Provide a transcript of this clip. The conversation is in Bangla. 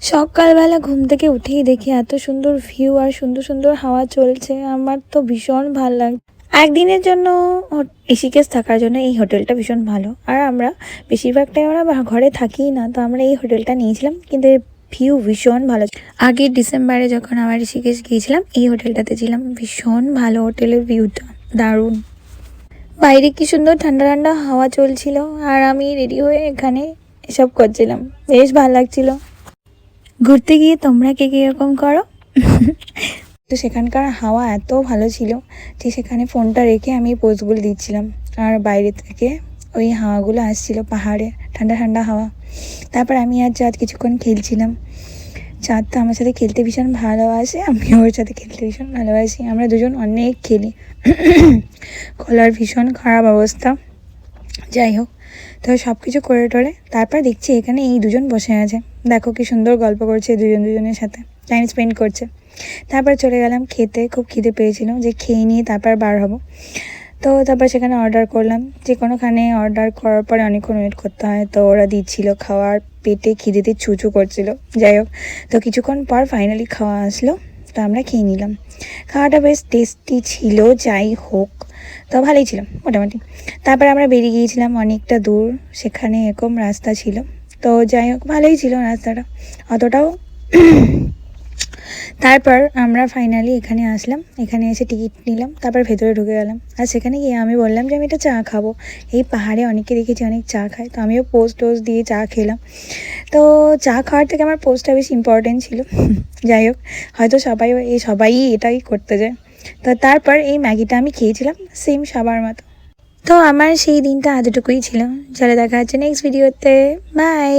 সকালবেলা ঘুম থেকে উঠেই দেখি এত সুন্দর ভিউ আর সুন্দর সুন্দর হাওয়া চলছে, আমার তো ভীষণ ভালো লাগছে। একদিনের জন্য ঋষিকেশ থাকার জন্য এই হোটেলটা ভীষণ ভালো। আর আমরা বেশিরভাগ টাইম আমরা ঘরে থাকি না, তো আমরা এই হোটেলটা নিয়েছিলাম, কিন্তু এর ভিউ ভীষণ ভালো। আগের ডিসেম্বরে যখন আমরা ঋষিকেশ গিয়েছিলাম এই হোটেলটাতে ছিলাম, ভীষণ ভালো হোটেলের ভিউটা, দারুণ। বাইরে কি সুন্দর ঠান্ডা ঠান্ডা হাওয়া চলছিল আর আমি রেডি হয়ে এখানে এসব করছিলাম, বেশ ভালো লাগছিল। ঘুরতে গিয়ে তোমরা কে কীরকম করো? তো সেখানকার হাওয়া এত ভালো ছিল যে সেখানে ফোনটা রেখে আমি পোজগুলো দিচ্ছিলাম, আর বাইরে থেকে ওই হাওয়াগুলো আসছিল, পাহাড়ে ঠান্ডা ঠান্ডা হাওয়া। তারপর আমি আর চাঁদ কিছুক্ষণ খেলছিলাম। চাঁদ তো আমার সাথে খেলতে ভীষণ ভালোবাসে, আমি ওর সাথে খেলতে ভীষণ ভালোবাসি, আমরা দুজন অনেক খেলি। গলার ভীষণ খারাপ অবস্থা, যাই হোক। তো সব কিছু করে টরে তারপর দেখছি এখানে এই দুজন বসে আছে, দেখো কি সুন্দর গল্প করছে, দুজনের সাথে টাইম স্পেন্ড করছে। তারপর চলে গেলাম খেতে, খুব খিদে পেয়েছিল, যে খেয়ে নিয়ে তারপর বার হবো। তো তারপর সেখানে অর্ডার করলাম, যে কোনোখানে অর্ডার করার পরে অনেকক্ষণ ওয়েট করতে হয়, তো ওরা দিচ্ছিল খাওয়ার, পেটে খিদেতে চুচু করছিল। যাই হোক, তো কিছুক্ষণ পর ফাইনালি খাওয়া আসলো, তো আমরা খেয়ে নিলাম। খাওয়াটা বেশ টেস্টি ছিল, যাই হোক, তো ভালোই ছিল মোটামুটি। তারপর আমরা বেরিয়ে গিয়েছিলাম অনেকটা দূর, সেখানে এরকম রাস্তা ছিল, তো যাই হোক ভালোই ছিল রাস্তাটা, অতটাও। তারপর আমরা ফাইনালি এখানে আসলাম, এখানে এসে টিকিট নিলাম, তারপর ভেতরে ঢুকে গেলাম। আর সেখানে গিয়ে আমি বললাম যে আমি একটা চা খাবো, এই পাহাড়ে অনেকে দেখেছি অনেক চা খায়, তো আমিও পোজ দিয়ে চা খেলাম। তো চা খাওয়ার থেকে আমার পোজটা বেশ ইম্পর্টেন্ট ছিল। যাই হোক, হয়তো সবাই এটাই করতে যায়। তো তারপর এই ম্যাগিটা আমি খেয়েছিলাম সেম সবার মতো। তো আমার সেই দিনটা এতটুকুই ছিল। চলে দেখা হচ্ছে নেক্সট ভিডিওতে, বাই।